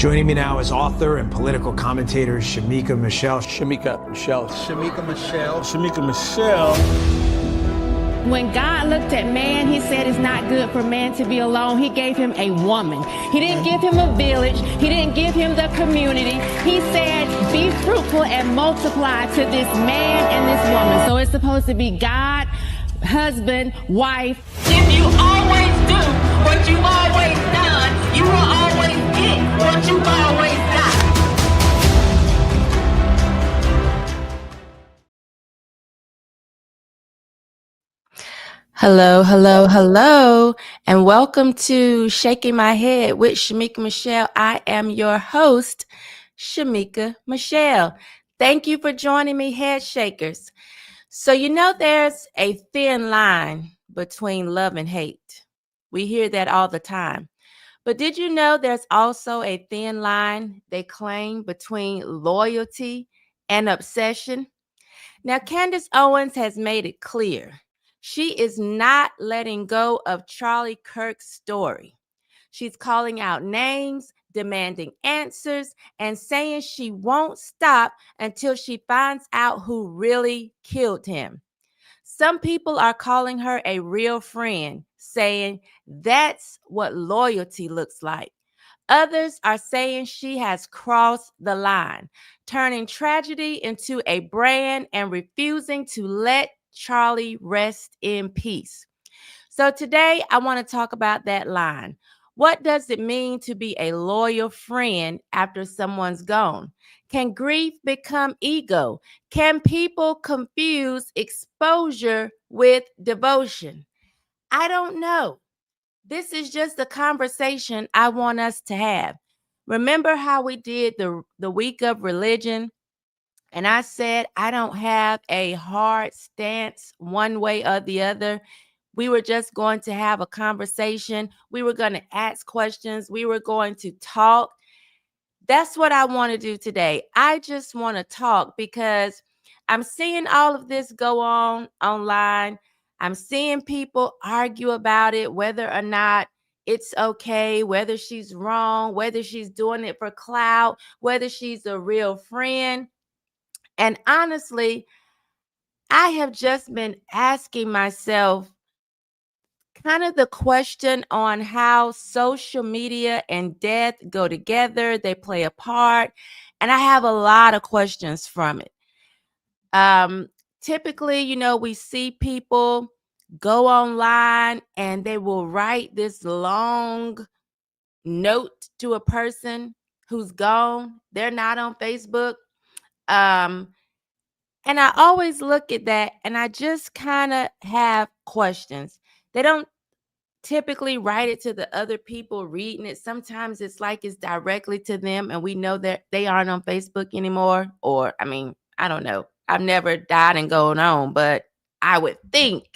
Joining me now is author and political commentator Shemeka Michelle. Shemeka Michelle. Shemeka Michelle. Shemeka Michelle. When God looked at man, he said it's not good for man to be alone. He gave him a woman. He didn't give him a village. He didn't give him the community. He said, be fruitful and multiply to this man and this woman. So it's supposed to be God, husband, wife. If you always do what you've always done, you will always get what you've always done. Hello, hello, hello, and welcome to Shaking My Head with Shemeka Michelle. I am your host, Shemeka Michelle. Thank you for joining me, Head Shakers. So you know there's a thin line between love and hate. We hear that all the time. But did you know there's also a thin line, they claim, between loyalty and obsession? Now, Candace Owens has made it clear. She is not letting go of Charlie Kirk's story. She's calling out names, demanding answers, and saying she won't stop until she finds out who really killed him. Some people are calling her a real friend, saying that's what loyalty looks like. Others are saying she has crossed the line, turning tragedy into a brand and refusing to let Charlie rest in peace. So today I want to talk about that line. What does it mean to be a loyal friend after someone's gone? Can grief become ego? Can people confuse exposure with devotion? I don't know. This is just a conversation I want us to have. Remember how we did the week of religion? And I said, I don't have a hard stance one way or the other. We were just going to have a conversation. We were going to ask questions. We were going to talk. That's what I want to do today. I just want to talk because I'm seeing all of this go on online. I'm seeing people argue about it, whether or not it's okay, whether she's wrong, whether she's doing it for clout, whether she's a real friend. And honestly, I have just been asking myself kind of the question on how social media and death go together, they play a part, and I have a lot of questions from it. Typically, we see people go online and they will write this long note to a person who's gone. They're not on Facebook. And I always look at that and I just kind of have questions. They don't typically write it to the other people reading it. Sometimes it's like it's directly to them and we know that they aren't on Facebook anymore. Or, I don't know. I've never died and gone on, but I would think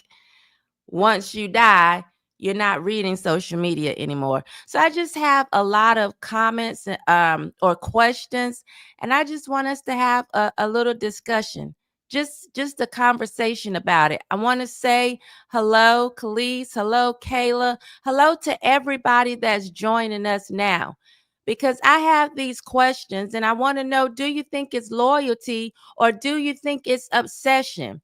once you die, you're not reading social media anymore. So I just have a lot of comments or questions, and I just want us to have a little discussion, just a conversation about it. I want to say hello, Khalees. Hello, Kayla. Hello to everybody that's joining us now, because I have these questions, and I want to know, do you think it's loyalty or do you think it's obsession?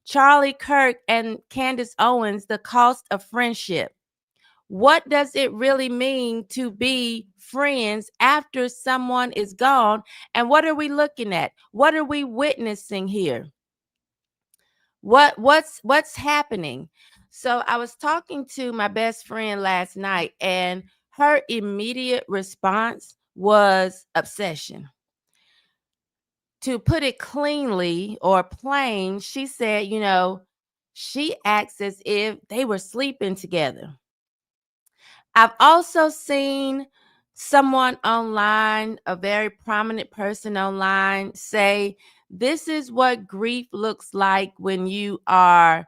Charlie Kirk and Candace Owens, the cost of friendship. What does it really mean to be friends after someone is gone? And what are we looking at? What are we witnessing here? What's happening? So I was talking to my best friend last night, and her immediate response was obsession. To put it cleanly or plain, she said, she acts as if they were sleeping together. I've also seen someone online, a very prominent person online, say, this is what grief looks like when you are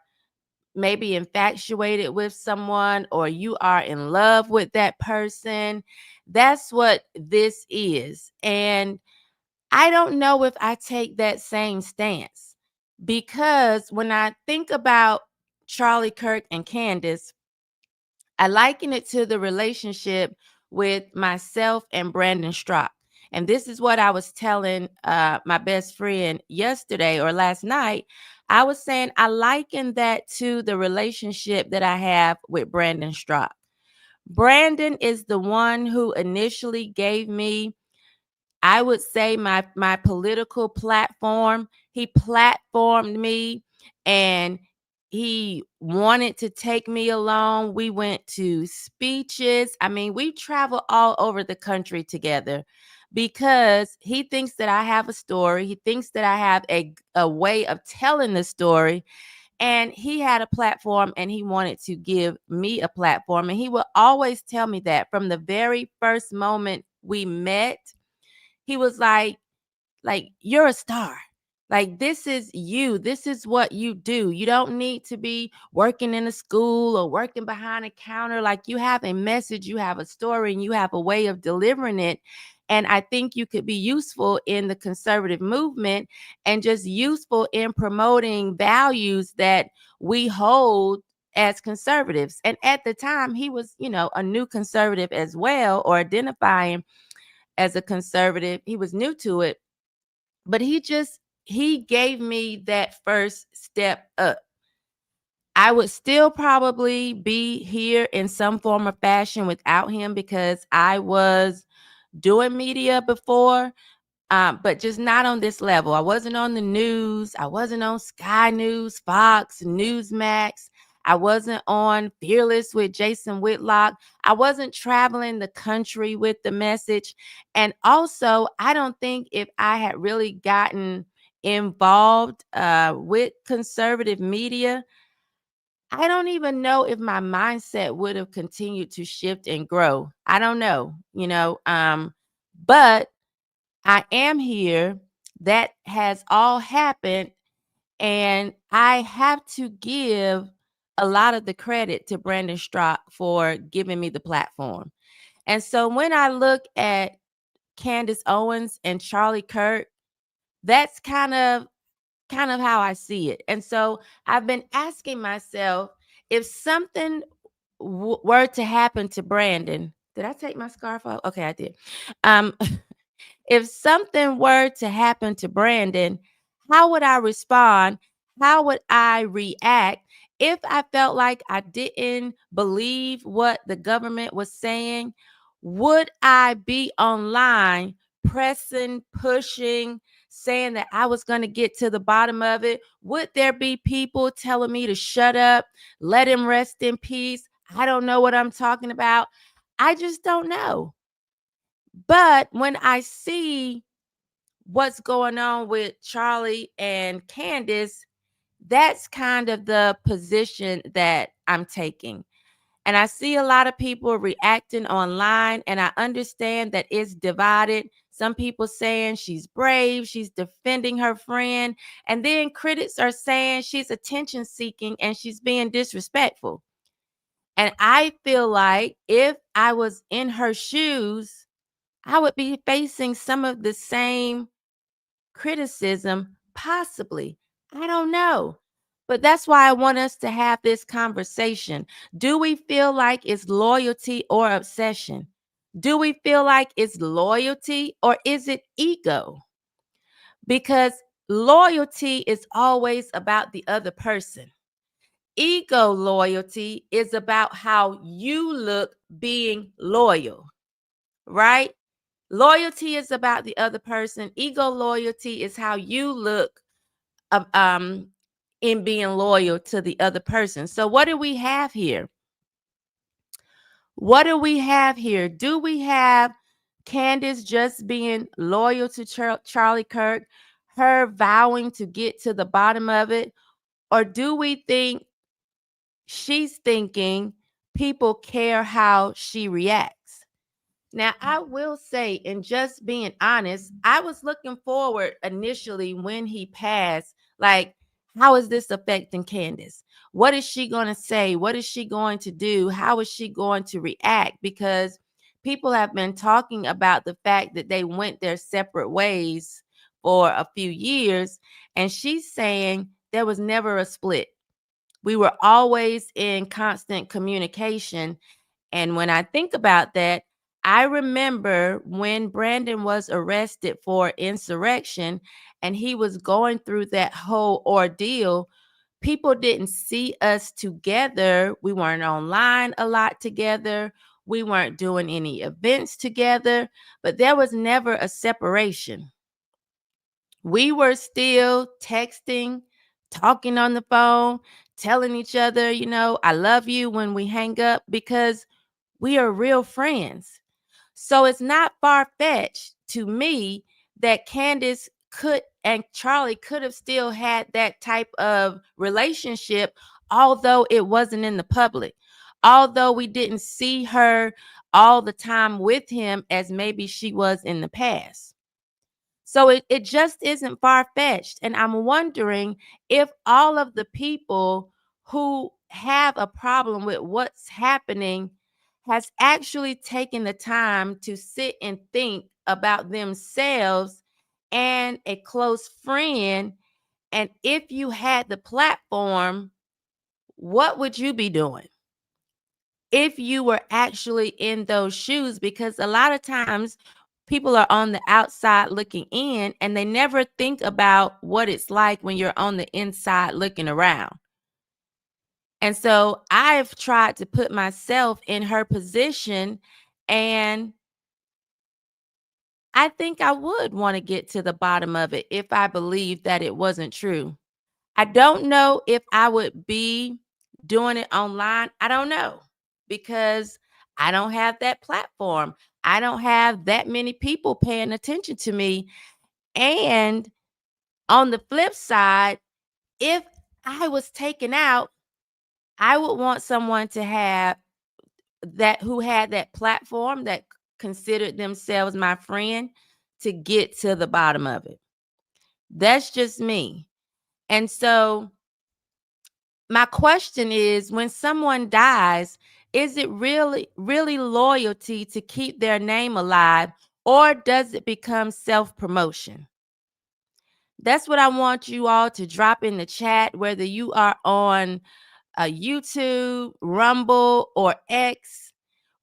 maybe infatuated with someone or you are in love with that person. That's what this is. And I don't know if I take that same stance, because when I think about Charlie Kirk and Candace, I liken it to the relationship with myself and Brandon Strock. And this is what I was telling my best friend yesterday or last night. I was saying I liken that to the relationship that I have with Brandon Strock. Brandon is the one who initially gave me, I would say, my political platform. He platformed me and he wanted to take me along. We went to speeches. I mean, we travel all over the country together because he thinks that I have a story. He thinks that I have a way of telling the story. And he had a platform and he wanted to give me a platform. And he will always tell me that from the very first moment we met. He was like, you're a star. Like, this is you. This is what you do. You don't need to be working in a school or working behind a counter. Like, you have a message, you have a story, and you have a way of delivering it. And I think you could be useful in the conservative movement and just useful in promoting values that we hold as conservatives. And at the time, he was, a new conservative as well, or identifying as a conservative. He was new to it, but he gave me that first step up. I would still probably be here in some form or fashion without him because I was doing media before, but just not on this level. I wasn't on the news. I wasn't on Sky News, Fox, Newsmax. I wasn't on Fearless with Jason Whitlock. I wasn't traveling the country with the message. And also, I don't think if I had really gotten involved with conservative media, I don't even know if my mindset would have continued to shift and grow. I don't know, but I am here. That has all happened. And I have to give a lot of the credit to Brandon Strock for giving me the platform. And so when I look at Candace Owens and Charlie Kirk, that's kind of how I see it. And so I've been asking myself, if something were to happen to Brandon, did I take my scarf off? Okay, I did. If something were to happen to Brandon, how would I respond? How would I react if I felt like I didn't believe what the government was saying? Would I be online pressing, pushing, saying that I was going to get to the bottom of it? Would there be people telling me to shut up, let him rest in peace? I don't know what I'm talking about. I just don't know. But when I see what's going on with Charlie and Candace, that's kind of the position that I'm taking. And I see a lot of people reacting online, and I understand that it's divided. Some people saying she's brave, she's defending her friend, and then critics are saying she's attention seeking and she's being disrespectful. And I feel like if I was in her shoes, I would be facing some of the same criticism, possibly. I don't know. But that's why I want us to have this conversation. Do we feel like it's loyalty or obsession? Do we feel like it's loyalty or is it ego? Because loyalty is always about the other person. Ego loyalty is about how you look being loyal, right? Loyalty is about the other person. Ego loyalty is how you look in being loyal to the other person. So what do we have here? What do we have here? Do we have Candace just being loyal to Charlie Kirk, her vowing to get to the bottom of it? Or do we think she's thinking people care how she reacts? Now, I will say, and just being honest, I was looking forward initially when he passed, like, how is this affecting Candace? What is she going to say? What is she going to do? How is she going to react? Because people have been talking about the fact that they went their separate ways for a few years. And she's saying there was never a split. We were always in constant communication. And when I think about that, I remember when Brandon was arrested for insurrection and he was going through that whole ordeal, people didn't see us together. We weren't online a lot together. We weren't doing any events together, but there was never a separation. We were still texting, talking on the phone, telling each other, I love you when we hang up because we are real friends. So it's not far-fetched to me that Candace could and Charlie could have still had that type of relationship, although it wasn't in the public, although we didn't see her all the time with him as maybe she was in the past. So it just isn't far-fetched. And I'm wondering if all of the people who have a problem with what's happening has actually taken the time to sit and think about themselves and a close friend. And if you had the platform, what would you be doing if you were actually in those shoes? Because a lot of times people are on the outside looking in and they never think about what it's like when you're on the inside looking around. And so I've tried to put myself in her position, and I think I would want to get to the bottom of it if I believed that it wasn't true. I don't know if I would be doing it online. I don't know, because I don't have that platform. I don't have that many people paying attention to me. And on the flip side, if I was taken out, I would want someone to have that, who had that platform, that considered themselves my friend, to get to the bottom of it. That's just me. And so my question is, when someone dies, is it really loyalty to keep their name alive, or does it become self-promotion? That's what I want you all to drop in the chat, whether you are on YouTube, Rumble, or X.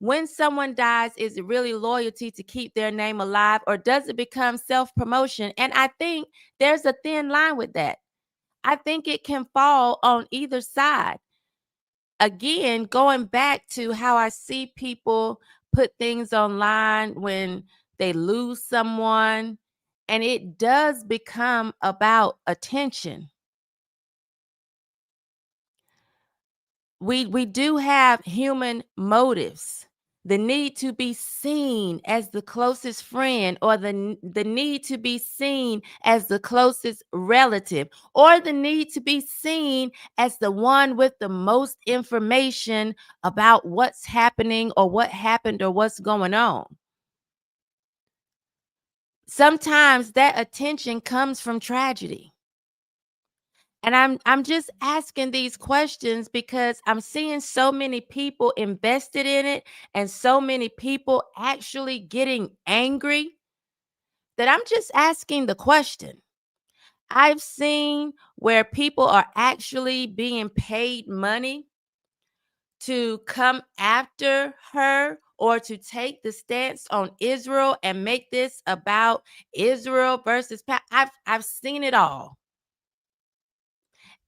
When someone dies, is it really loyalty to keep their name alive, or does it become self-promotion? And I think there's a thin line with that. I think it can fall on either side. Again, going back to how I see people put things online when they lose someone, and it does become about attention. We do have human motives. The need to be seen as the closest friend, or the need to be seen as the closest relative, or the need to be seen as the one with the most information about what's happening or what happened or what's going on. Sometimes that attention comes from tragedy. And I'm just asking these questions because I'm seeing so many people invested in it and so many people actually getting angry, that I'm just asking the question. I've seen where people are actually being paid money to come after her, or to take the stance on Israel and make this about Israel versus I've seen it all.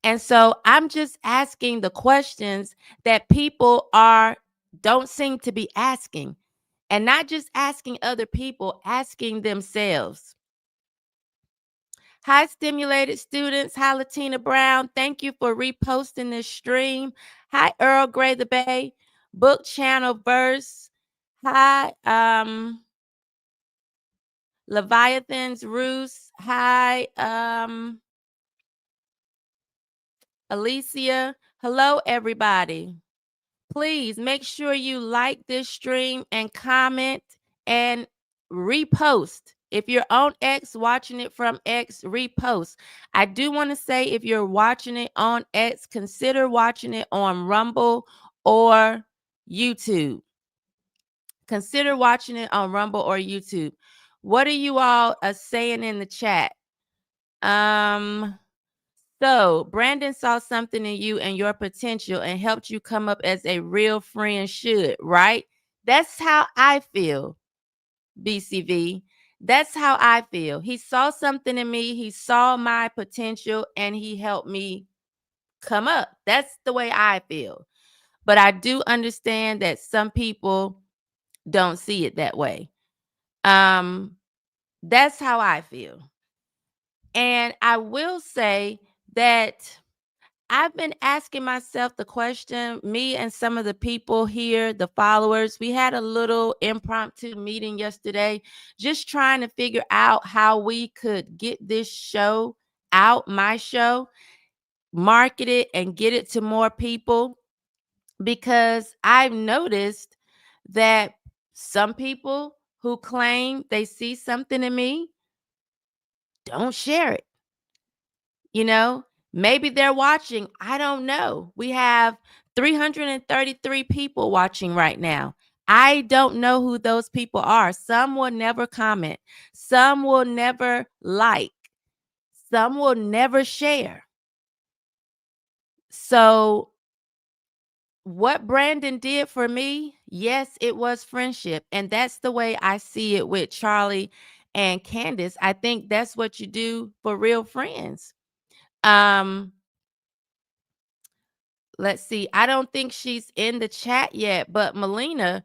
And so I'm just asking the questions that people don't seem to be asking, and not just asking other people, asking themselves. Hi, stimulated students. Hi, Latina Brown. Thank you for reposting this stream. Hi, Earl Grey the Bay. Book Channel Verse. Hi, Leviathan's Roost. Hi, Alicia. Hello, everybody. Please make sure you like this stream and comment and repost. If you're on X, watching it from X, repost. I do want to say, if you're watching it on X, consider watching it on Rumble or YouTube. Consider watching it on Rumble or YouTube. What are you all saying in the chat? So Brandon saw something in you and your potential and helped you come up as a real friend should, right? That's how I feel, BCV. That's how I feel. He saw something in me. He saw my potential and he helped me come up. That's the way I feel. But I do understand that some people don't see it that way. That's how I feel. And I will say that I've been asking myself the question, me and some of the people here, the followers, we had a little impromptu meeting yesterday, just trying to figure out how we could get this show out, my show, market it and get it to more people. Because I've noticed that some people who claim they see something in me don't share it. You know, maybe they're watching. I don't know. We have 333 people watching right now. I don't know who those people are. Some will never comment. Some will never like. Some will never share. So, what Brandon did for me, yes, it was friendship. And that's the way I see it with Charlie and Candace. I think that's what you do for real friends. Let's see. I don't think she's in the chat yet, but Melina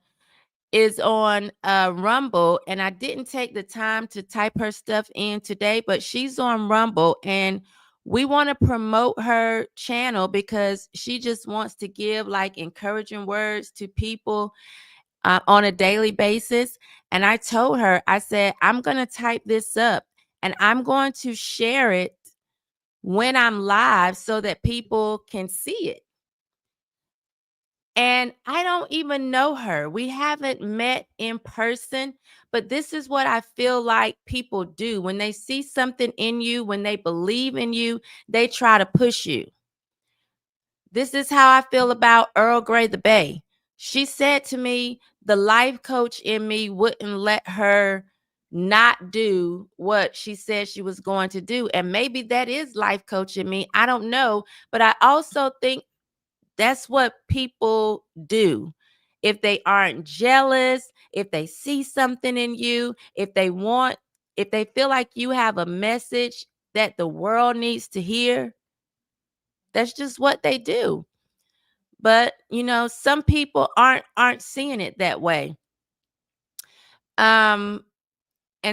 is on Rumble, and I didn't take the time to type her stuff in today, but she's on Rumble, and we want to promote her channel because she just wants to give like encouraging words to people on a daily basis. And I told her, I said, I'm going to type this up and I'm going to share it when I'm live so that people can see it. And I don't even know her. We haven't met in person, but this is what I feel like people do. When they see something in you, when they believe in you, they try to push you. This is how I feel about Earl Grey the Bay. She said to me, the life coach in me wouldn't let her not do what she said she was going to do. And maybe that is life coach in me. I don't know. But I also think that's what people do. If they aren't jealous, if they see something in you, if they feel like you have a message that the world needs to hear, that's just what they do. But, some people aren't seeing it that way. And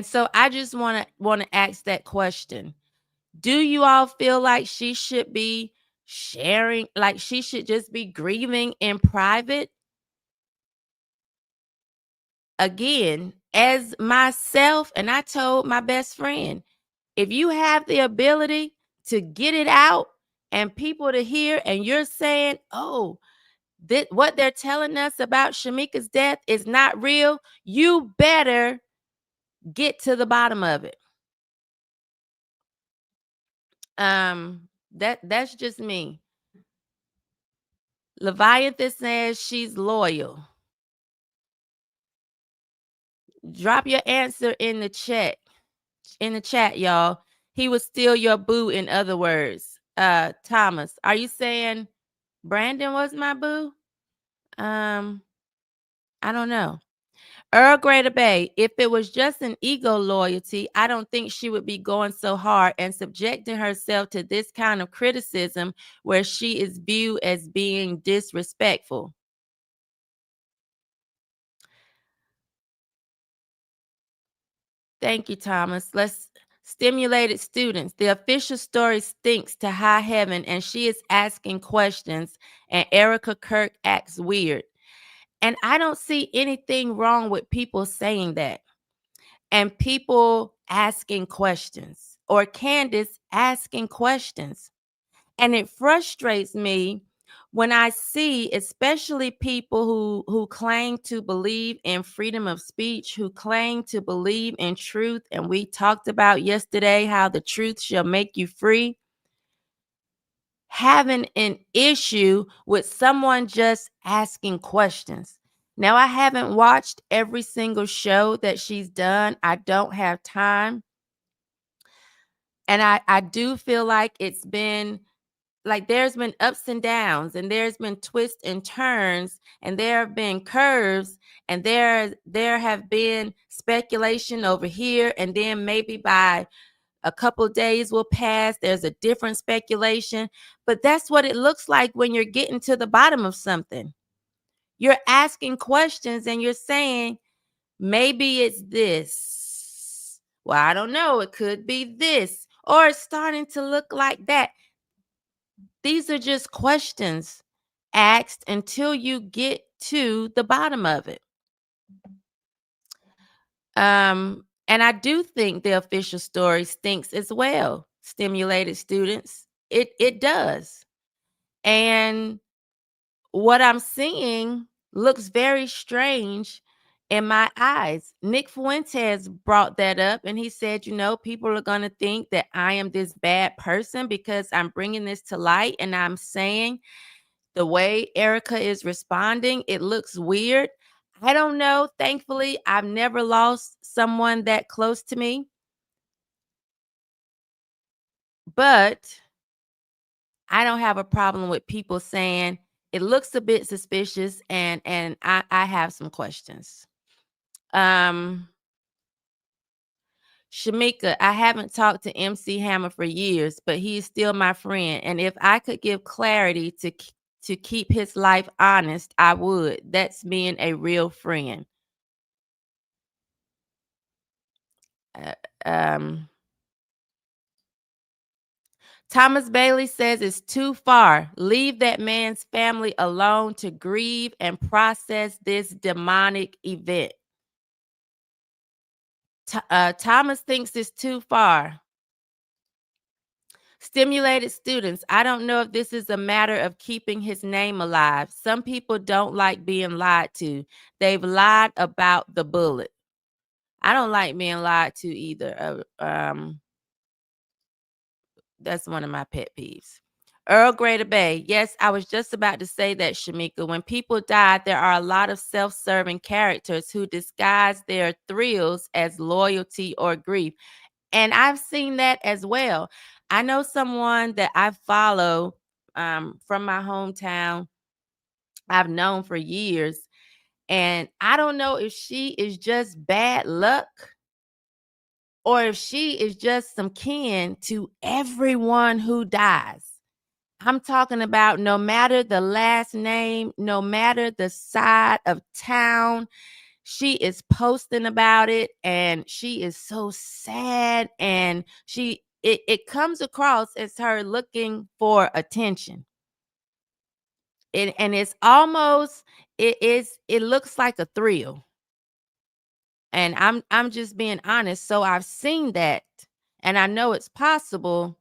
so I just want to ask that question. Do you all feel like she should be sharing, like she should just be grieving in private? Again, as myself, and I told my best friend, if you have the ability to get it out and people to hear, and you're saying, oh, what they're telling us about Shemeka's death is not real, you better get to the bottom of it. That's just me. Leviathan says she's loyal. Drop your answer in the chat. In the chat, y'all. He was still your boo, in other words. Thomas, are you saying Brandon was my boo? I don't know. Earl Grey Bay, if it was just an ego loyalty, I don't think she would be going so hard and subjecting herself to this kind of criticism where she is viewed as being disrespectful. Thank you, Thomas. Stimulated students. The official story stinks to high heaven, and she is asking questions, and Erica Kirk acts weird. And I don't see anything wrong with people saying that and people asking questions, or Candace asking questions. And it frustrates me when I see, especially people who claim to believe in freedom of speech, who claim to believe in truth. And we talked about yesterday how the truth shall make you free. Having an issue with someone just asking questions. Now, I haven't watched every single show that she's done. I don't have time. And I do feel like it's been like there's been ups and downs, and there's been twists and turns, and there have been curves, and there have been speculation over here, and then maybe by a couple of days will pass, there's a different speculation. But that's what it looks like when you're getting to the bottom of something. You're asking questions and you're saying, maybe it's this. Well, I don't know. It could be this. Or it's starting to look like that. These are just questions asked until you get to the bottom of it. And I do think the official story stinks as well. Stimulated students. It does. And what I'm seeing looks very strange in my eyes. Nick Fuentes brought that up, and he said, people are going to think that I am this bad person because I'm bringing this to light, and I'm saying the way Erica is responding, it looks weird. I don't know. Thankfully, I've never lost someone that close to me. But I don't have a problem with people saying it looks a bit suspicious, and I have some questions. Shemeka, I haven't talked to MC Hammer for years, but he is still my friend. And if I could give clarity to keep his life honest, I would. That's being a real friend. Thomas Bailey says it's too far. Leave that man's family alone to grieve and process this demonic event. Thomas thinks it's too far. Stimulated students. I don't know if this is a matter of keeping his name alive. Some people don't like being lied to. They've lied about the bullet. I don't like being lied to either. That's one of my pet peeves. Earl Grey Bay. Yes, I was just about to say that, Shemeka. When people die, there are a lot of self-serving characters who disguise their thrills as loyalty or grief. And I've seen that as well. I know someone that I follow from my hometown. I've known for years. And I don't know if she is just bad luck or if she is just some kin to everyone who dies. I'm talking about no matter the last name, no matter the side of town, she is posting about it, and she is so sad, and it comes across as her looking for attention. And it's almost it looks like a thrill. And I'm just being honest. So I've seen that, and I know it's possible.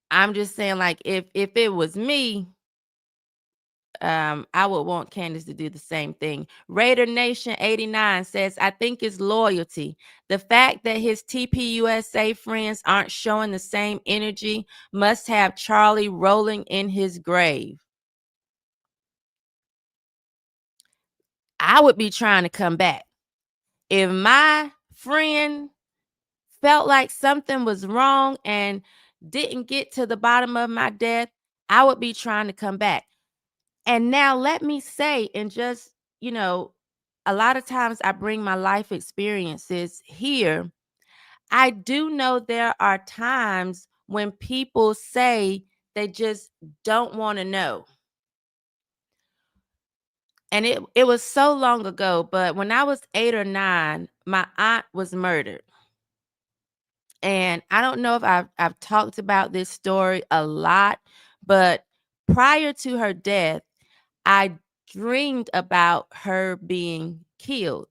I'm just saying, like, if it was me, I would want Candace to do the same thing. Raider Nation 89 says, I think it's loyalty. The fact that his TPUSA friends aren't showing the same energy must have Charlie rolling in his grave. I would be trying to come back. If my friend felt like something was wrong and didn't get to the bottom of my death, I would be trying to come back. And now let me say, and just, a lot of times I bring my life experiences here. I do know there are times when people say they just don't want to know. And it was so long ago, but when I was 8 or 9, my aunt was murdered. And I don't know if I've talked about this story a lot, but prior to her death, I dreamed about her being killed.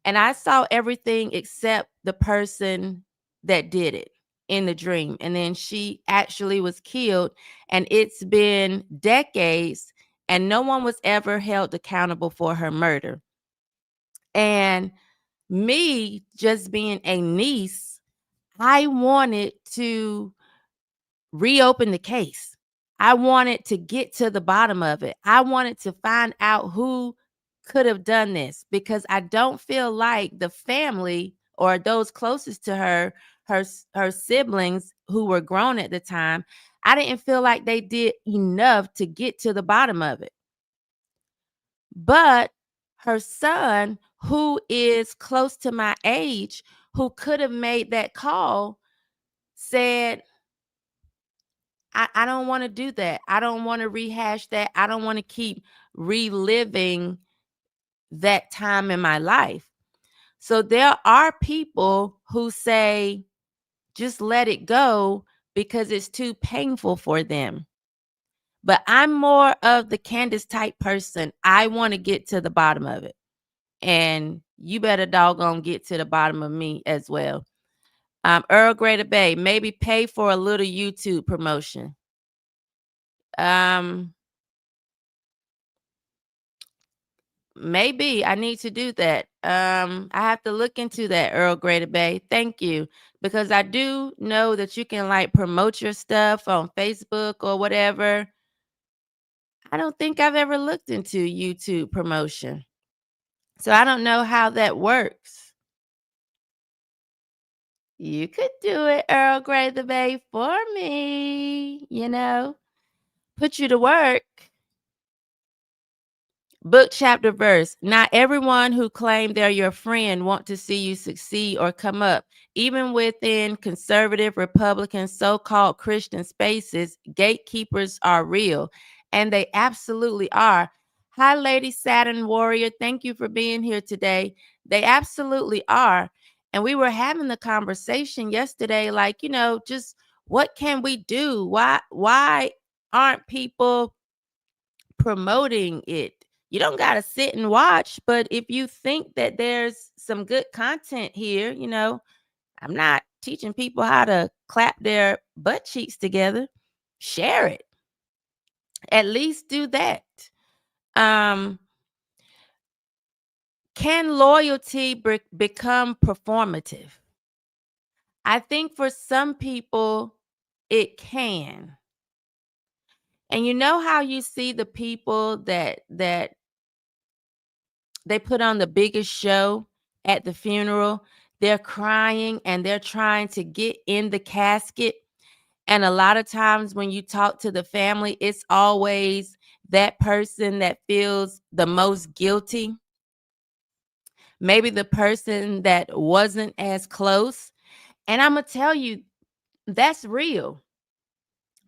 And I saw everything except the person that did it in the dream. And then she actually was killed. And it's been decades, and no one was ever held accountable for her murder. And me just being a niece, I wanted to reopen the case. I wanted to get to the bottom of it. I wanted to find out who could have done this, because I don't feel like the family or those closest to her her siblings who were grown at the time, I didn't feel like they did enough to get to the bottom of it. But her son, who is close to my age, who could have made that call, said, I don't want to do that. I don't want to rehash that. I don't want to keep reliving that time in my life. So there are people who say, just let it go because it's too painful for them. But I'm more of the Candace type person. I want to get to the bottom of it. And you better doggone get to the bottom of me as well. Earl Grey to Bay, maybe pay for a little YouTube promotion. Maybe I need to do that. I have to look into that, Earl Grey to Bay. Thank you. Because I do know that you can like promote your stuff on Facebook or whatever. I don't think I've ever looked into YouTube promotion. So I don't know how that works. You could do it, Earl Grey the Bay, for me, put you to work. Book, chapter, verse. Not everyone who claim they're your friend want to see you succeed or come up. Even within conservative, Republican, so-called Christian spaces, gatekeepers are real, and they absolutely are. Hi, Lady Saturn Warrior. Thank you for being here today. They absolutely are. And we were having the conversation yesterday, like, just what can we do? Why aren't people promoting it? You don't got to sit and watch, but if you think that there's some good content here, I'm not teaching people how to clap their butt cheeks together. Share it. At least do that. Can loyalty become performative? I think for some people it can. And you know how you see the people that they put on the biggest show at the funeral? They're crying and they're trying to get in the casket. And a lot of times when you talk to the family, it's always that person that feels the most guilty. Maybe the person that wasn't as close. And I'm going to tell you, that's real.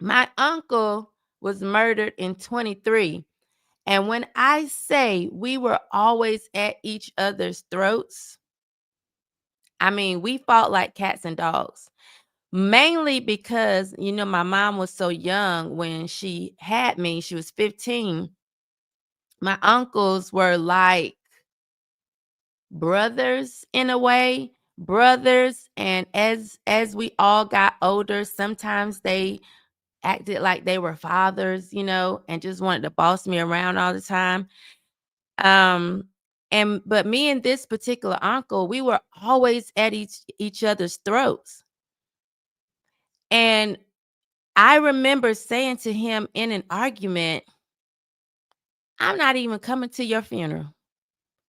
My uncle was murdered in 23. And when I say we were always at each other's throats, I mean, we fought like cats and dogs. Mainly because, my mom was so young when she had me. She was 15. My uncles were like brothers in a way. Brothers. And as we all got older, sometimes they acted like they were fathers, and just wanted to boss me around all the time. But me and this particular uncle, we were always at each other's throats. And I remember saying to him in an argument, I'm not even coming to your funeral.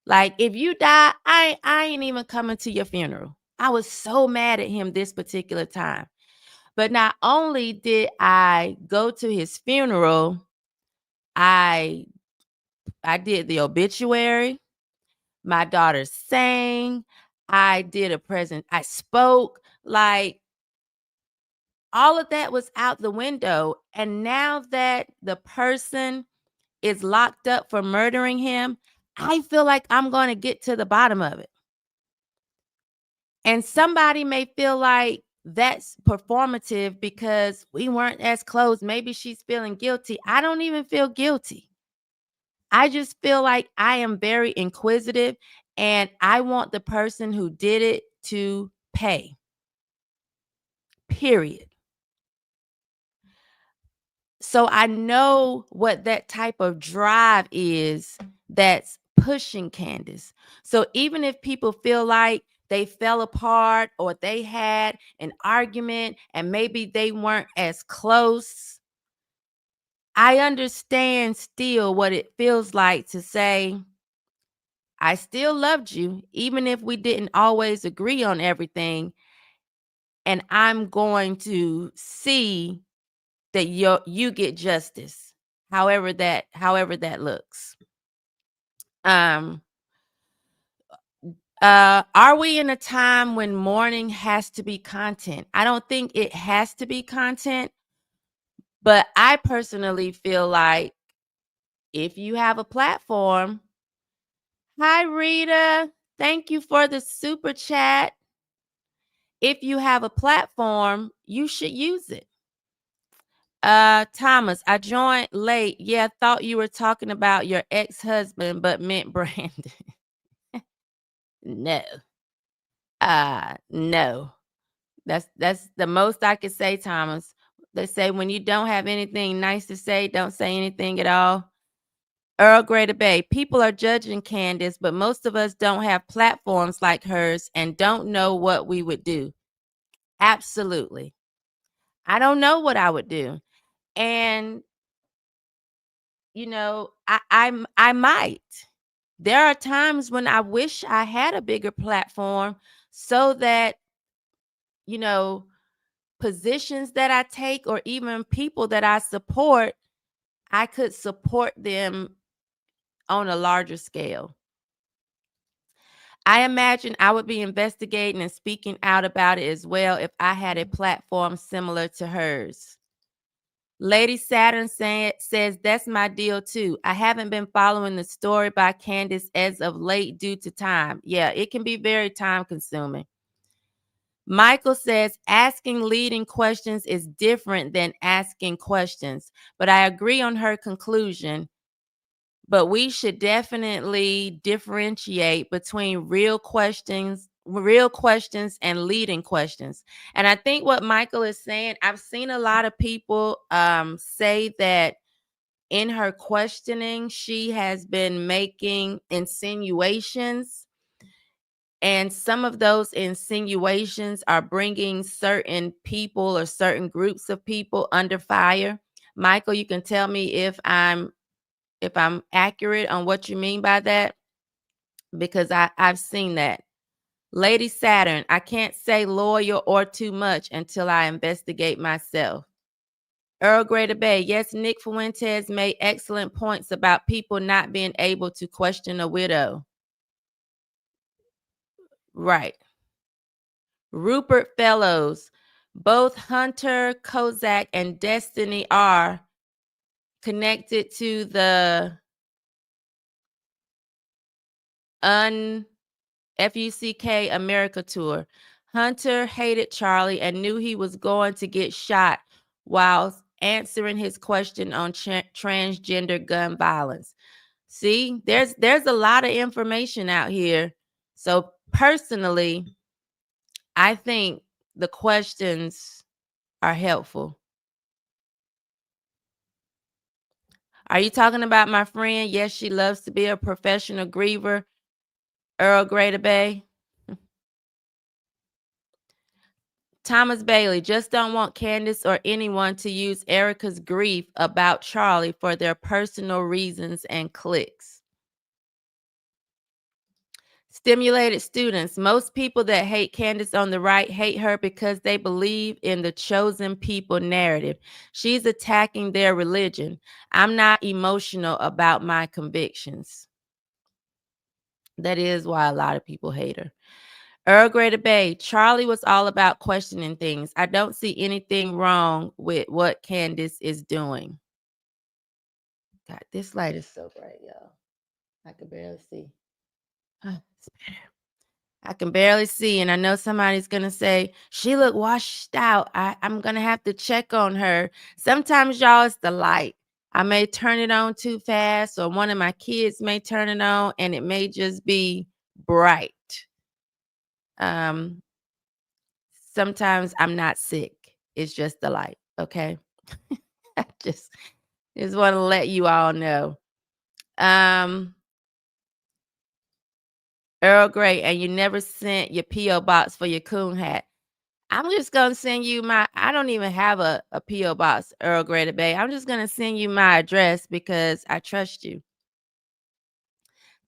Like, if you die, I ain't even coming to your funeral. I was so mad at him this particular time. But not only did I go to his funeral, I did the obituary. My daughter sang. I did a present. I spoke. Like, all of that was out the window. And now that the person is locked up for murdering him, I feel like I'm going to get to the bottom of it. And somebody may feel like that's performative because we weren't as close. Maybe she's feeling guilty. I don't even feel guilty. I just feel like I am very inquisitive and I want the person who did it to pay. Period. So I know what that type of drive is that's pushing Candace. So even if people feel like they fell apart or they had an argument and maybe they weren't as close, I understand still what it feels like to say, I still loved you, even if we didn't always agree on everything. and I'm going to see that you get justice, however that looks. Are we in a time when mourning has to be content? I don't think it has to be content, but I personally feel like if you have a platform, hi Rita, thank you for the super chat. If you have a platform, you should use it. Thomas, I joined late. Yeah, thought you were talking about your ex-husband, but meant Brandon. No. No. That's the most I could say, Thomas. They say when you don't have anything nice to say, don't say anything at all. Earl Grey to Bay. People are judging Candace, but most of us don't have platforms like hers and don't know what we would do. Absolutely. I don't know what I would do. And I might. There are times when I wish I had a bigger platform so that, positions that I take or even people that I support, I could support them on a larger scale. I imagine I would be investigating and speaking out about it as well if I had a platform similar to hers. Lady Saturn says that's my deal too. I haven't been following the story by Candace as of late due to time. Yeah, it can be very time consuming. Michael says asking leading questions is different than asking questions, but I agree on her conclusion. But we should definitely differentiate between real questions and leading questions. And I think what Michael is saying, I've seen a lot of people say that in her questioning, she has been making insinuations. And some of those insinuations are bringing certain people or certain groups of people under fire. Michael, you can tell me if I'm accurate on what you mean by that, because I've seen that. Lady Saturn, I can't say loyal or too much until I investigate myself. Earl Grey to Bay, yes, Nick Fuentes made excellent points about people not being able to question a widow. Right. Rupert Fellows, both Hunter, Kozak, and Destiny are connected to the FUCK America tour. Hunter hated Charlie and knew he was going to get shot while answering his question on transgender gun violence. See, there's a lot of information out here. So personally, I think the questions are helpful. Are you talking about my friend? Yes, she loves to be a professional griever. Earl Grey to Bay. Thomas Bailey, just don't want Candace or anyone to use Erica's grief about Charlie for their personal reasons and clicks. Stimulated students, most people that hate Candace on the right hate her because they believe in the chosen people narrative. She's attacking their religion. I'm not emotional about my convictions. That is why a lot of people hate her. Earl Grey to Bay, Charlie was all about questioning things. I don't see anything wrong with what Candace is doing. God, this light is so bright, y'all. I can barely see. It's better. I can barely see, and I know somebody's gonna say she look washed out. I'm gonna have to check on her. Sometimes, y'all, it's the light. I may turn it on too fast, or one of my kids may turn it on, and it may just be bright. Sometimes I'm not sick. It's just the light. Okay. I just want to let you all know. Earl Grey, and you never sent your P.O. box for your coon hat. I'm just going to send you I don't even have a P.O. box, Earl Grey to Bay. I'm just going to send you my address because I trust you.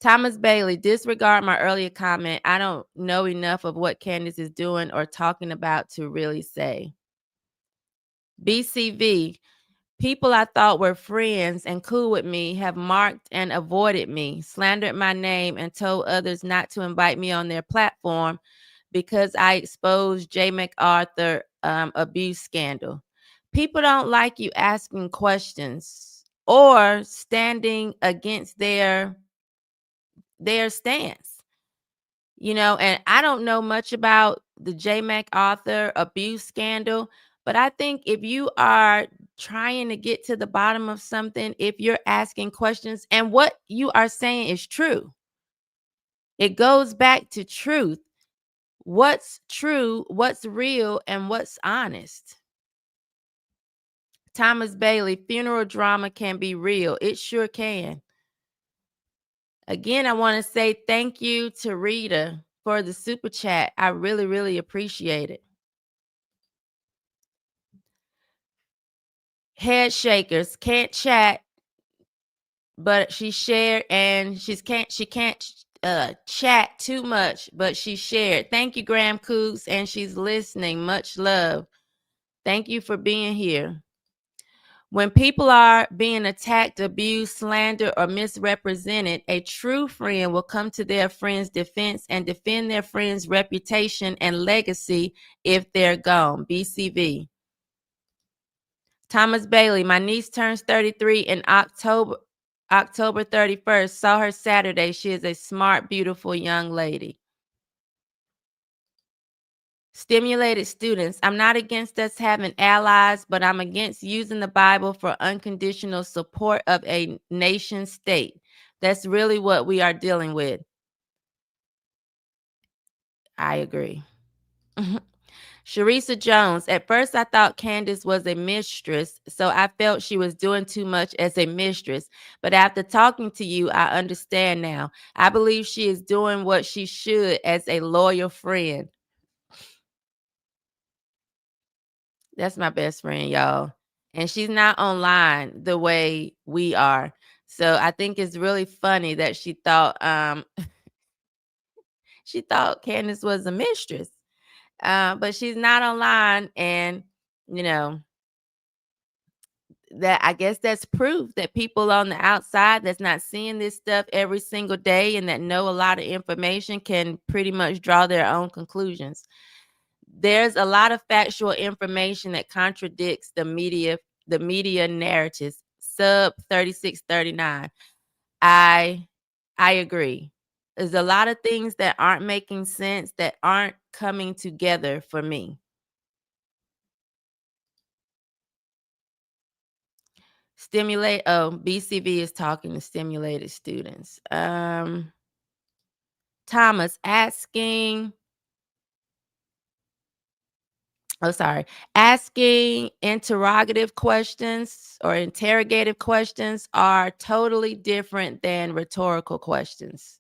Thomas Bailey, disregard my earlier comment. I don't know enough of what Candace is doing or talking about to really say. BCV, people I thought were friends and cool with me have marked and avoided me, slandered my name, and told others not to invite me on their platform because I exposed J. MacArthur abuse scandal. People don't like you asking questions or standing against their stance. And I don't know much about the J. MacArthur abuse scandal, but I think if you are trying to get to the bottom of something, if you're asking questions and what you are saying is true, it goes back to truth. What's true, what's real, and what's honest. Thomas Bailey, funeral drama can be real. It sure can. Again, I want to say thank you to Rita for the super chat. I really, really appreciate it. Head shakers can't chat, but she shared, and she can't chat too much, but she shared. Thank you, Graham Cooks, and she's listening. Much love. Thank you for being here. When people are being attacked, abused, slandered, or misrepresented, a true friend will come to their friend's defense and defend their friend's reputation and legacy if they're gone. BCV. Thomas Bailey, my niece turns 33 in October 31st. Saw her Saturday. She is a smart, beautiful young lady. Stimulated students. I'm not against us having allies, but I'm against using the Bible for unconditional support of a nation state. That's really what we are dealing with. I agree. Sharisa Jones. At first, I thought Candace was a mistress, so I felt she was doing too much as a mistress. But after talking to you, I understand now. I believe she is doing what she should as a loyal friend. That's my best friend, y'all. And she's not online the way we are. So I think it's really funny that she thought Candace was a mistress. But she's not online, and that I guess that's proof that people on the outside that's not seeing this stuff every single day and that know a lot of information can pretty much draw their own conclusions. There's a lot of factual information that contradicts the media narratives. Sub 3639. I agree. There's a lot of things that aren't making sense, that aren't coming together for me. BCV is talking to stimulated students. Thomas asking interrogative questions or interrogative questions are totally different than rhetorical questions.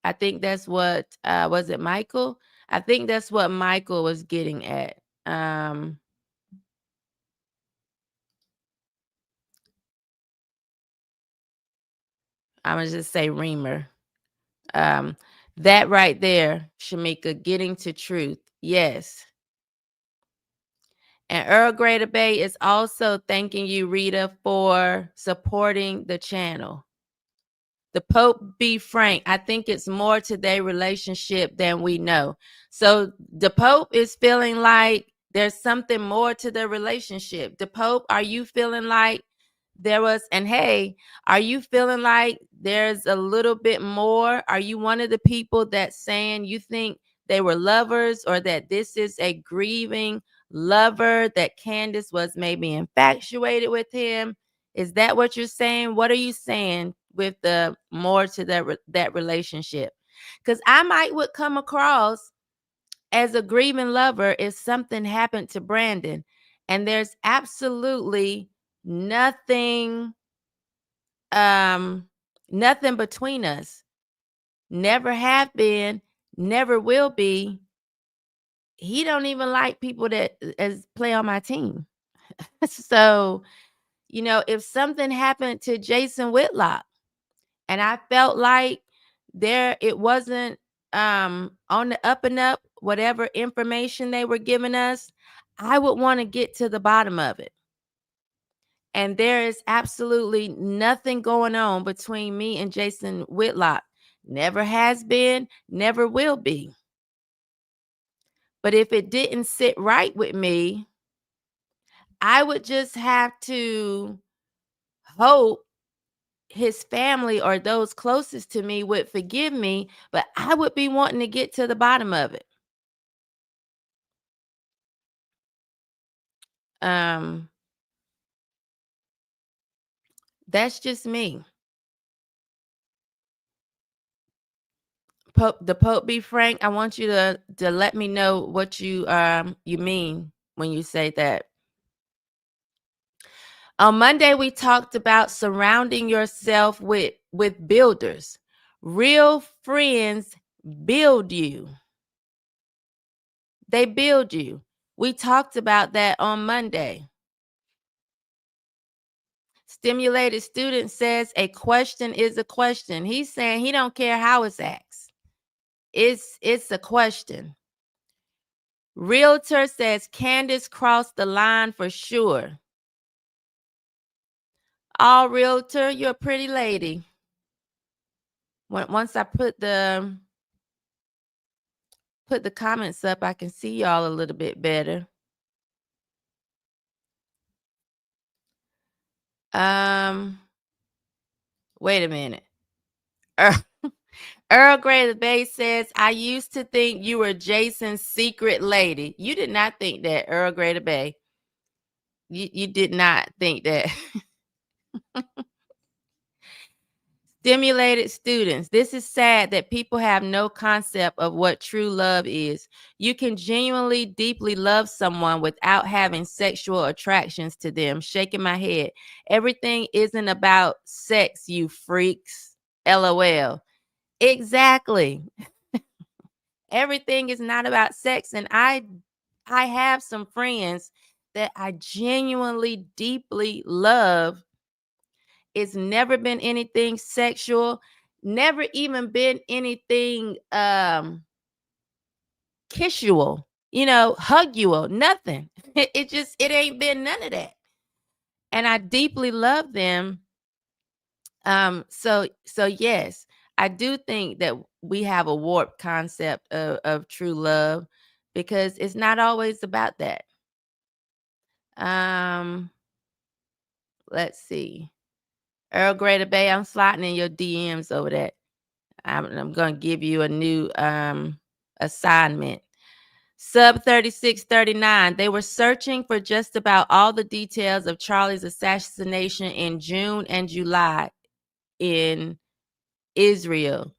I think that's what was it Michael? I think that's what Michael was getting at. I'm gonna just say Reamer. That right there, Shemeka, getting to truth. Yes. And Earl Grey Debate is also thanking you, Rita, for supporting the channel. The Pope be frank. I think it's more to their relationship than we know. So the Pope is feeling like there's something more to the relationship. The Pope, are you feeling like are you feeling like there's a little bit more? Are you one of the people that's saying you think they were lovers, or that this is a grieving lover, that Candace was maybe infatuated with him? Is that what you're saying? What are you saying with the more to that relationship? Because I would come across as a grieving lover if something happened to Brandon, and there's absolutely nothing between us. Never have been, never will be. He don't even like people that play on my team. So, if something happened to Jason Whitlock, and I felt like it wasn't on the up and up, whatever information they were giving us, I would want to get to the bottom of it. And there is absolutely nothing going on between me and Jason Whitlock. Never has been, never will be. But if it didn't sit right with me, I would just have to hope his family or those closest to me would forgive me, but I would be wanting to get to the bottom of it. That's just me. The Pope be frank. I want you to let me know what you mean when you say that. On Monday, we talked about surrounding yourself with builders. Real friends build you. They build you. We talked about that on Monday. Stimulated student says a question is a question. He's saying he don't care how it's asked. It's a question. Realtor says Candace crossed the line for sure. All realtor, you're a pretty lady. Once I put the comments up, I can see y'all a little bit better. Wait a minute. Earl Grey the Bay says, I used to think you were Jason's secret lady. You did not think that, Earl Grey the Bay. You did not think that. Stimulated students. This is sad that people have no concept of what true love is. You can genuinely, deeply love someone without having sexual attractions to them. Shaking my head. Everything isn't about sex, you freaks. LOL. Exactly. Everything is not about sex. And I have some friends that I genuinely, deeply love. It's never been anything sexual, never even been anything kissual, hugual, nothing. It ain't been none of that. And I deeply love them. So yes, I do think that we have a warped concept of true love because it's not always about that. Let's see. Earl Grey Bay, I'm sliding in your DMs over that. I'm going to give you a new assignment. Sub 3639. They were searching for just about all the details of Charlie's assassination in June and July in Israel.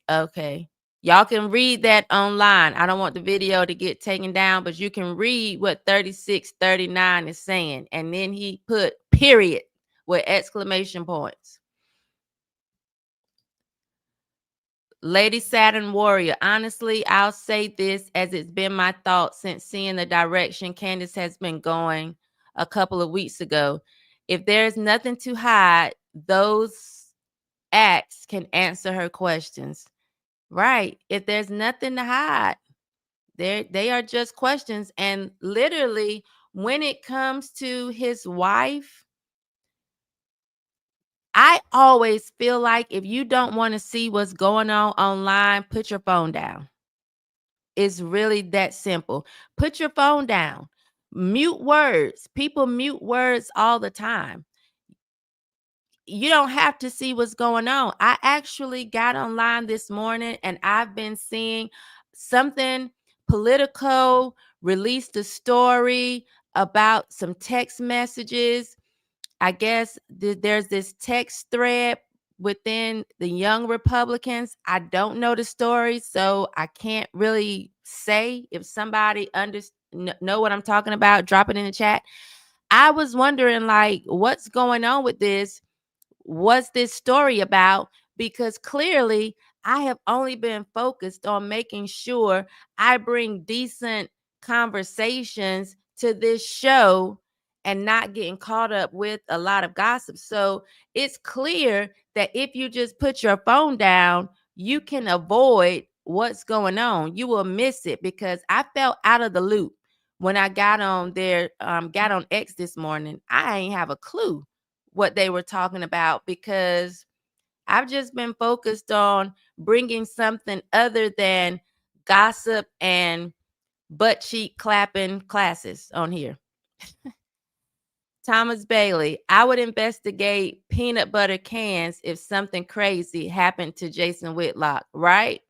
Okay. Y'all can read that online. I don't want the video to get taken down, but you can read what 3639 is saying. And then he put period with exclamation points. Lady Saturn Warrior, honestly, I'll say this as it's been my thought since seeing the direction Candace has been going a couple of weeks ago. If there's nothing to hide, those acts can answer her questions. Right. If there's nothing to hide, they are just questions. And literally, when it comes to his wife, I always feel like if you don't want to see what's going on online, put your phone down. It's really that simple. Put your phone down. Mute words. People mute words all the time. You don't have to see what's going on. I actually got online this morning and I've been seeing something. Politico released a story about some text messages. I guess there's this text thread within the young Republicans. I don't know the story, so I can't really say. If somebody know what I'm talking about, drop it in the chat. I was wondering, like, what's going on with this? What's this story about? Because clearly I have only been focused on making sure I bring decent conversations to this show. and not getting caught up with a lot of gossip. So it's clear that if you just put your phone down, you can avoid what's going on. You will miss it, because I felt out of the loop when I got on X this morning. I ain't have a clue what they were talking about, because I've just been focused on bringing something other than gossip and butt cheek clapping classes on here. Thomas Bailey, I would investigate peanut butter cans if something crazy happened to Jason Whitlock, right?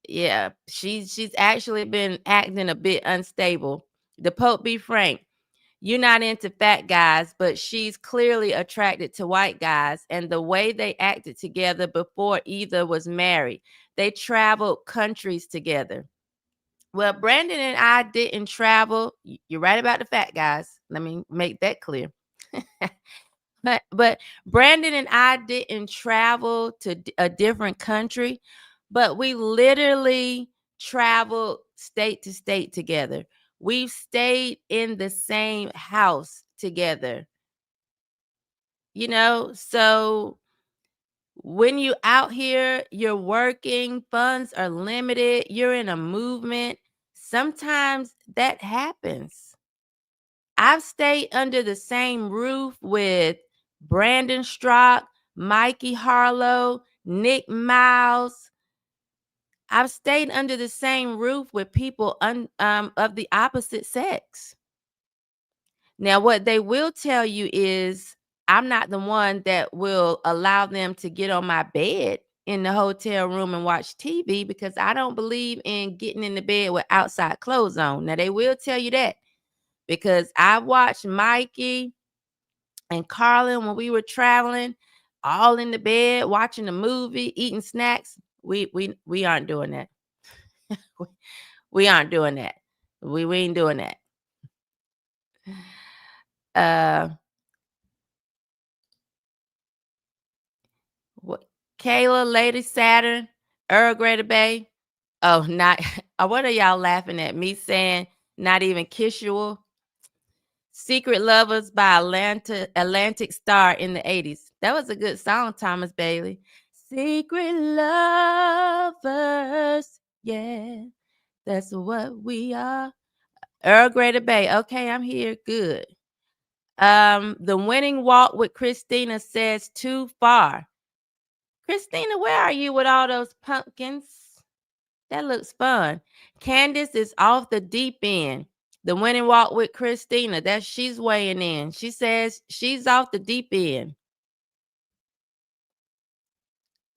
Yeah, she's actually been acting a bit unstable. The Pope be frank. You're not into fat guys, but she's clearly attracted to white guys. And the way they acted together before either was married, they traveled countries together. Well, Brandon and I didn't travel. You're right about the fat guys. Let me make that clear. But Brandon and I didn't travel to a different country, but we literally traveled state to state together. We've stayed in the same house together. So when you out here, you're working, funds are limited, you're in a movement, sometimes that happens. I've stayed under the same roof with Brandon Strock, Mikey Harlow, Nick Miles. I've stayed under the same roof with people of the opposite sex. Now, what they will tell you is I'm not the one that will allow them to get on my bed in the hotel room and watch TV, because I don't believe in getting in the bed with outside clothes on. Now, they will tell you that, because I watched Mikey and Carlin when we were traveling, all in the bed, watching a movie, eating snacks. We aren't doing that. We aren't doing that. We ain't doing that. What? Kayla, Lady Saturn, Earl Grey Bay. Oh, not. What are y'all laughing at? Me saying not even Kisual? Secret Lovers by Atlantic Star in the 80s. That was a good song, Thomas Bailey. Secret Lovers. Yeah, that's what we are. Earl Grey Bay. Okay, I'm here. Good. The Winning Walk with Christina says too far. Christina, where are you with all those pumpkins? That looks fun. Candace is off the deep end. The Winning Walk with Christina, she's weighing in. She says she's off the deep end.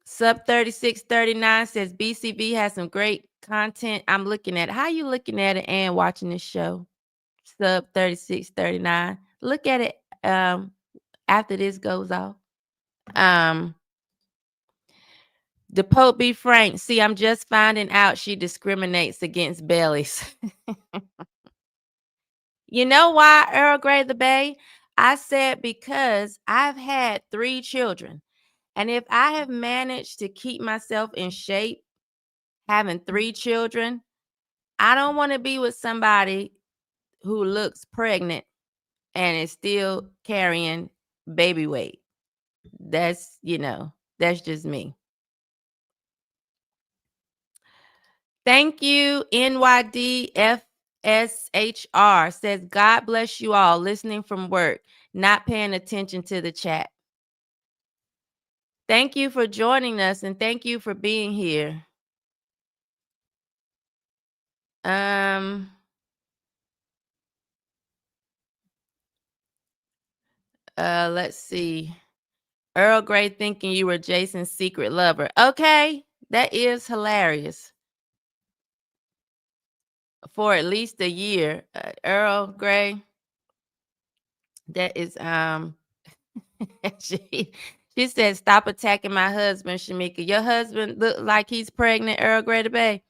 Sub 3639 says BCV has some great content. I'm looking at it. How you looking at it and watching this show? Sub 3639. Look at it after this goes off. The Pope be frank. See, I'm just finding out she discriminates against bellies. You know why, Earl Grey the Bay? I said because I've had 3 children. And if I have managed to keep myself in shape, having 3 children, I don't want to be with somebody who looks pregnant and is still carrying baby weight. That's just me. Thank you, NYDFSHR says, God bless you all, listening from work, not paying attention to the chat. Thank you for joining us, and thank you for being here. Let's see. Earl Grey thinking you were Jason's secret lover. Okay, that is hilarious. For at least a year, Earl Grey. That is she said, stop attacking my husband, Shemeka. Your husband look like he's pregnant, Earl Grey the Bay.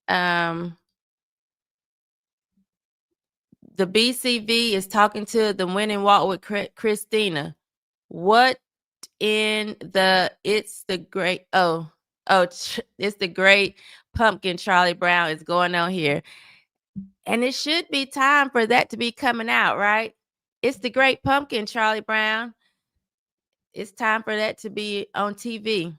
The BCV is talking to the Winning Walk with Christina. What in the it's the great it's the great pumpkin Charlie Brown is going on here. And it should be time for that to be coming out, right? It's the Great Pumpkin, Charlie Brown. It's time for that to be on TV.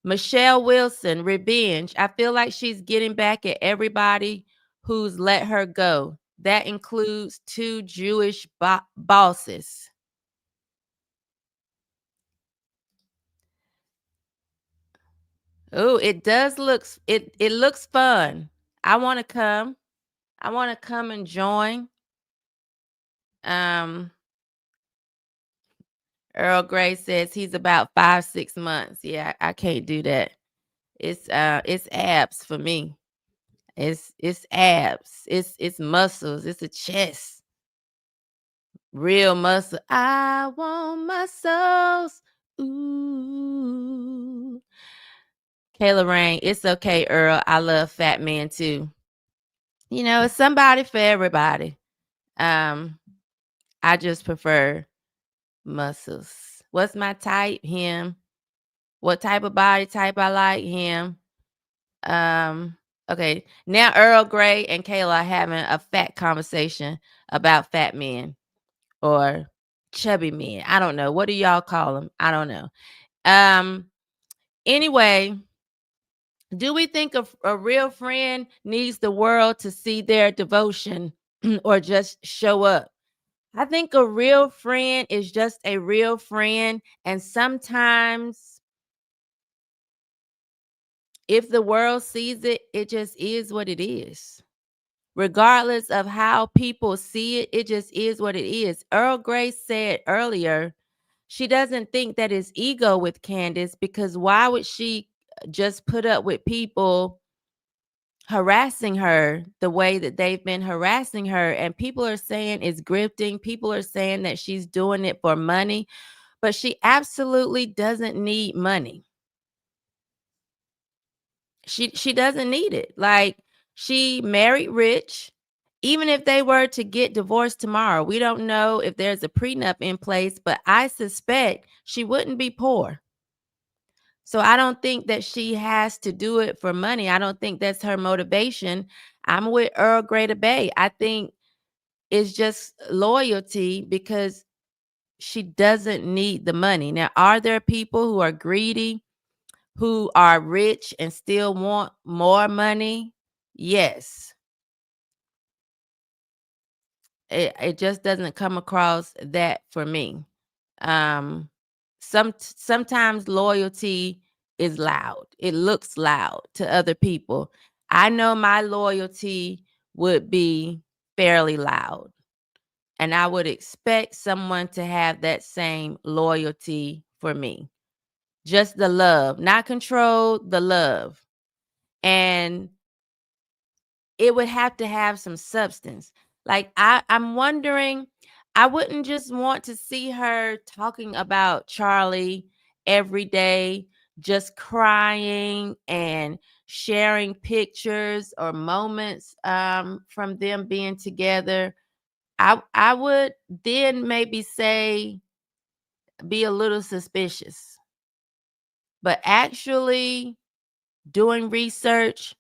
Michelle Wilson, revenge. I feel like she's getting back at everybody who's let her go. That includes 2 Jewish bosses. Oh, it does it looks fun. I want to come. I want to come and join. Earl Grey says he's about 5-6 months. Yeah, I can't do that. It's abs for me. It's abs. It's muscles. It's a chest. Real muscle. I want muscles. Ooh. Kayla Rain, it's okay, Earl. I love fat men too. You know, it's somebody for everybody. I just prefer muscles. What's my type? Him. What type of body type I like? Him. Okay. Now Earl Grey and Kayla are having a fat conversation about fat men or chubby men. I don't know. What do y'all call them? I don't know. Anyway, do we think a real friend needs the world to see their devotion or just show up? I think a real friend is just a real friend. And sometimes if the world sees it, it just is what it is. Regardless of how people see it, it just is what it is. Earl Grey said earlier, she doesn't think that is ego with Candace, because why would she just put up with people harassing her the way that they've been harassing her? And people are saying it's grifting. People are saying that she's doing it for money, but she absolutely doesn't need money. She doesn't need it. Like, she married rich. Even if they were to get divorced tomorrow, we don't know if there's a prenup in place, but I suspect she wouldn't be poor. So I don't think that she has to do it for money. I don't think that's her motivation. I'm with Earl Grey Bay. I think it's just loyalty because she doesn't need the money. Now, are there people who are greedy, who are rich and still want more money? Yes. It just doesn't come across that for me. Sometimes loyalty is loud. It looks loud to other people. I know my loyalty would be fairly loud, and I would expect someone to have that same loyalty for me. Just the love, not control, the love. And it would have to have some substance. Like, I'm wondering, I wouldn't just want to see her talking about Charlie every day, just crying and sharing pictures or moments from them being together. I would then maybe say be a little suspicious. But actually doing research,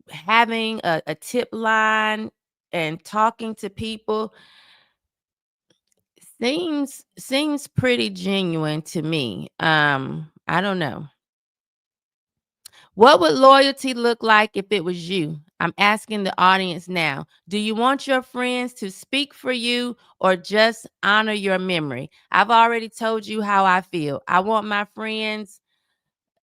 having a tip line and talking to people seems pretty genuine to me. I don't know. What would loyalty look like if it was you? I'm asking the audience now. Do you want your friends to speak for you or just honor your memory? I've already told you how I feel. I want my friends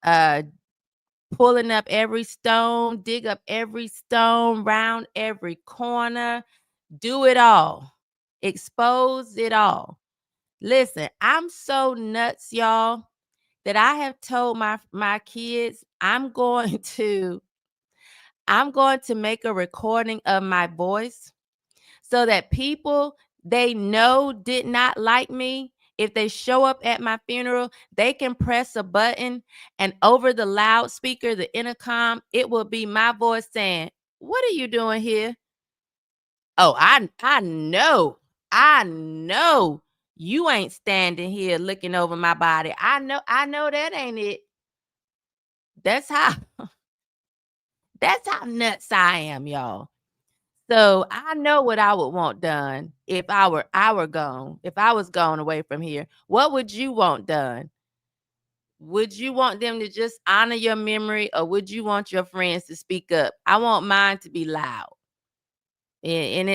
pulling up every stone, dig up every stone, round every corner, do it all, expose it all. Listen, I'm so nuts, y'all, that I have told my kids I'm going to make a recording of my voice so that people they know did not like me, if they show up at my funeral, they can press a button and over the loudspeaker, the intercom, it will be my voice saying, "What are you doing here?" Oh, I know. I know you ain't standing here looking over my body. I know that ain't it. That's how That's how nuts I am, y'all. So I know what I would want done if I were gone, if I was gone away from here. What would you want done? Would you want them to just honor your memory, or would you want your friends to speak up? I want mine to be loud. And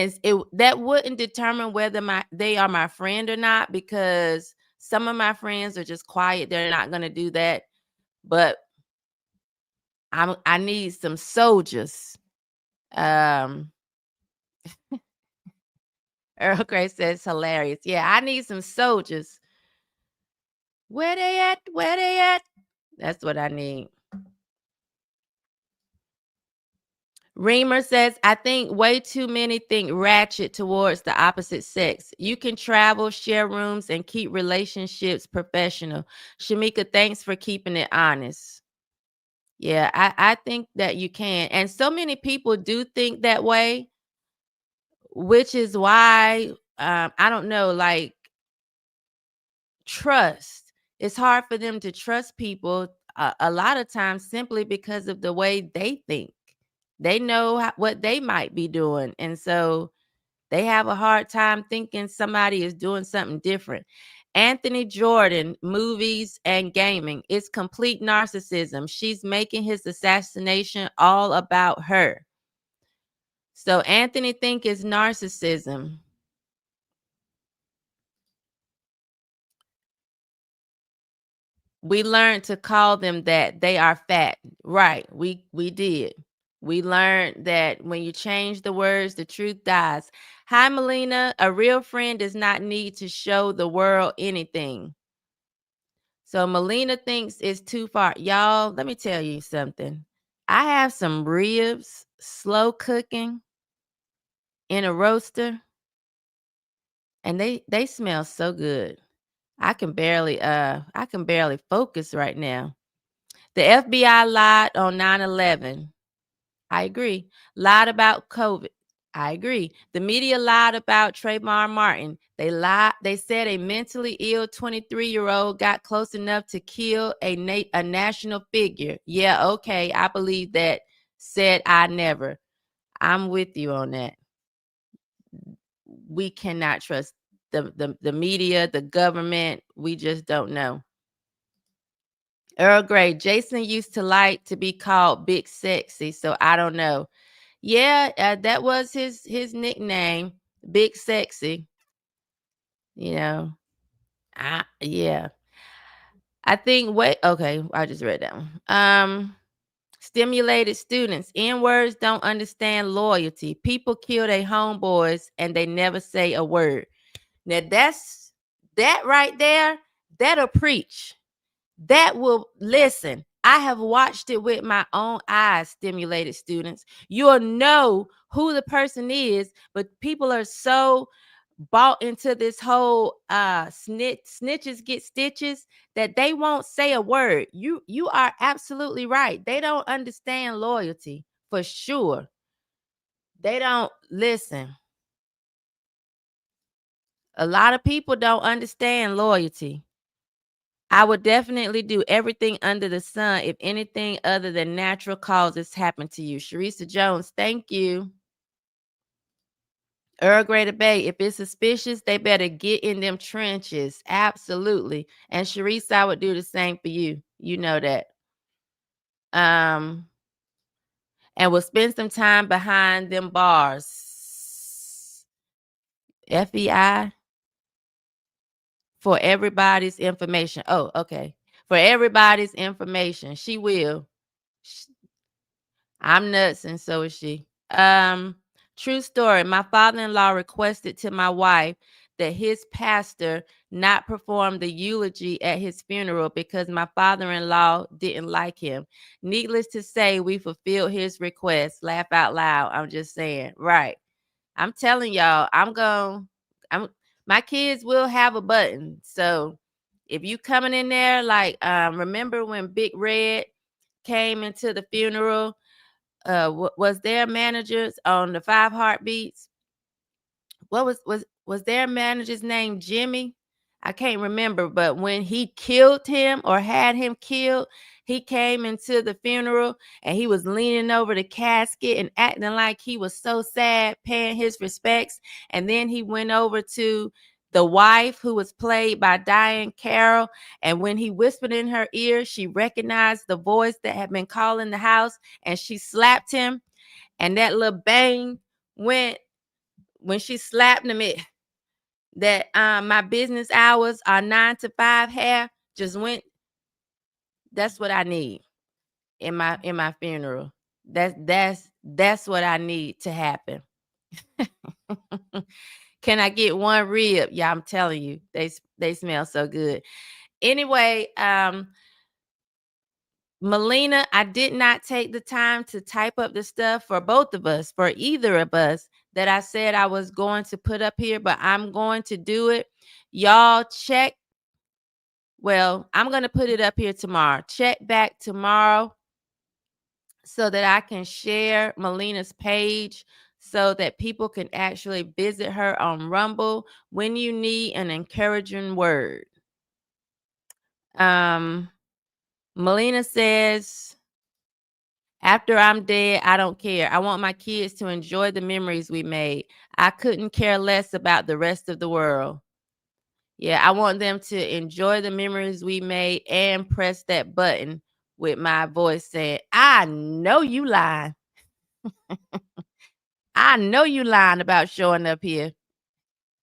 that wouldn't determine whether they are my friend or not, because some of my friends are just quiet. They're not going to do that. But I need some soldiers. Earl Grey says hilarious. Yeah, I need some soldiers. Where they at? Where they at? That's what I need. Reamer says, I think way too many think ratchet towards the opposite sex. You can travel, share rooms, and keep relationships professional. Shemeka, thanks for keeping it honest. Yeah, I think that you can. And so many people do think that way, which is why, I don't know, like, trust. It's hard for them to trust people a lot of times simply because of the way they think. They know what they might be doing. And so they have a hard time thinking somebody is doing something different. Anthony Jordan, movies and gaming. It's complete narcissism. She's making his assassination all about her. So Anthony think it's narcissism. We learned to call them that. They are fat. Right. We did. We learned that when you change the words, the truth dies. Hi, Melina. A real friend does not need to show the world anything. So Melina thinks it's too far. Y'all, let me tell you something. I have some ribs slow cooking in a roaster, and they smell so good. I can barely focus right now. The FBI lied on 9/11. I agree. Lied about COVID. I agree. The media lied about Trayvon Martin. They lied. They said a mentally ill 23-year-old got close enough to kill a national figure. Yeah, okay. I believe that. Said I never. I'm with you on that. We cannot trust the media, the government. We just don't know. Earl Grey, Jason used to like to be called Big Sexy, so I don't know. Yeah, that was his nickname, Big Sexy. You know, yeah. I think okay, I just read that one. Stimulated students. N-words don't understand loyalty. People kill their homeboys and they never say a word. Now that right there, that'll preach. That will listen. I have watched it with my own eyes, stimulated students. You'll know who the person is, but people are so bought into this whole snitches get stitches that they won't say a word. You are absolutely right. They don't understand loyalty for sure. They don't listen. A lot of people don't understand loyalty. I would definitely do everything under the sun if anything other than natural causes happen to you. Sharisa Jones, thank you. Earl Grey Bay, if it's suspicious, they better get in them trenches. Absolutely. And Sharisa, I would do the same for you. You know that. And we'll spend some time behind them bars. FBI. For everybody's information. Oh, okay. For everybody's information. She will. I'm nuts and so is she. True story. My father-in-law requested to my wife that his pastor not perform the eulogy at his funeral because my father-in-law didn't like him. Needless to say, we fulfilled his request. Laugh out loud. I'm just saying. Right. I'm telling y'all, my kids will have a button. So if you coming in there, like, remember when Big Red came into the funeral? Was their managers on the 5 Heartbeats? What was their manager's name? Jimmy? I can't remember, but when he killed him or had him killed, he came into the funeral and he was leaning over the casket and acting like he was so sad, paying his respects. And then he went over to the wife, who was played by Diane Carroll. And when he whispered in her ear, she recognized the voice that had been calling the house, and she slapped him. And that little bang went when she slapped him. That my business hours are 9 to 5 hair just went. That's what I need in my funeral. That's what I need to happen. Can I get one rib? Yeah, I'm telling you, they smell so good. Anyway, Melina, I did not take the time to type up the stuff for both of us, for either of us, that I said I was going to put up here, but I'm going to do it. Y'all check. Well, I'm going to put it up here tomorrow. Check back tomorrow so that I can share Melina's page so that people can actually visit her on Rumble when you need an encouraging word. Melina says, after I'm dead, I don't care. I want my kids to enjoy the memories we made. I couldn't care less about the rest of the world. Yeah, I want them to enjoy the memories we made and press that button with my voice saying, I know you lying. I know you lying about showing up here.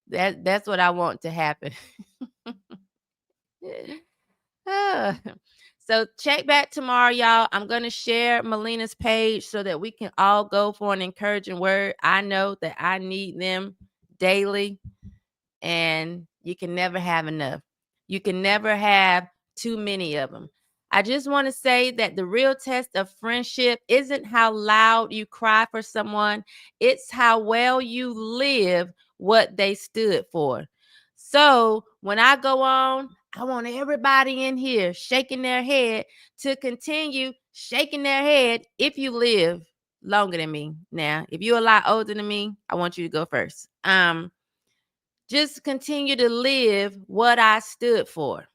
That's what I want to happen. So check back tomorrow, y'all. I'm going to share Melina's page so that we can all go for an encouraging word. I know that I need them daily, and you can never have enough. You can never have too many of them. I just want to say that the real test of friendship isn't how loud you cry for someone. It's how well you live what they stood for. So when I go on, I want everybody in here shaking their head to continue shaking their head if you live longer than me. Now, if you're a lot older than me, I want you to go first. Just continue to live what I stood for.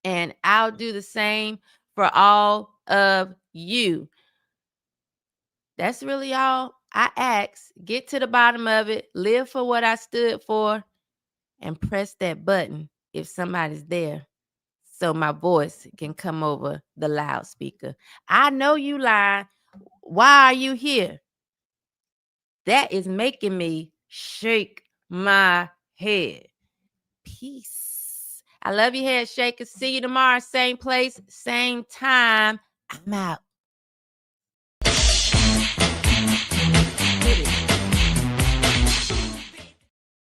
And I'll do the same for all of you. That's really all I ask. Get to the bottom of it, live for what I stood for, and press that button if somebody's there so my voice can come over the loudspeaker. I know you lying. Why are you here? That is making me shake my head. Peace. I love you, head shakers. See you tomorrow, same place, same time. I'm out.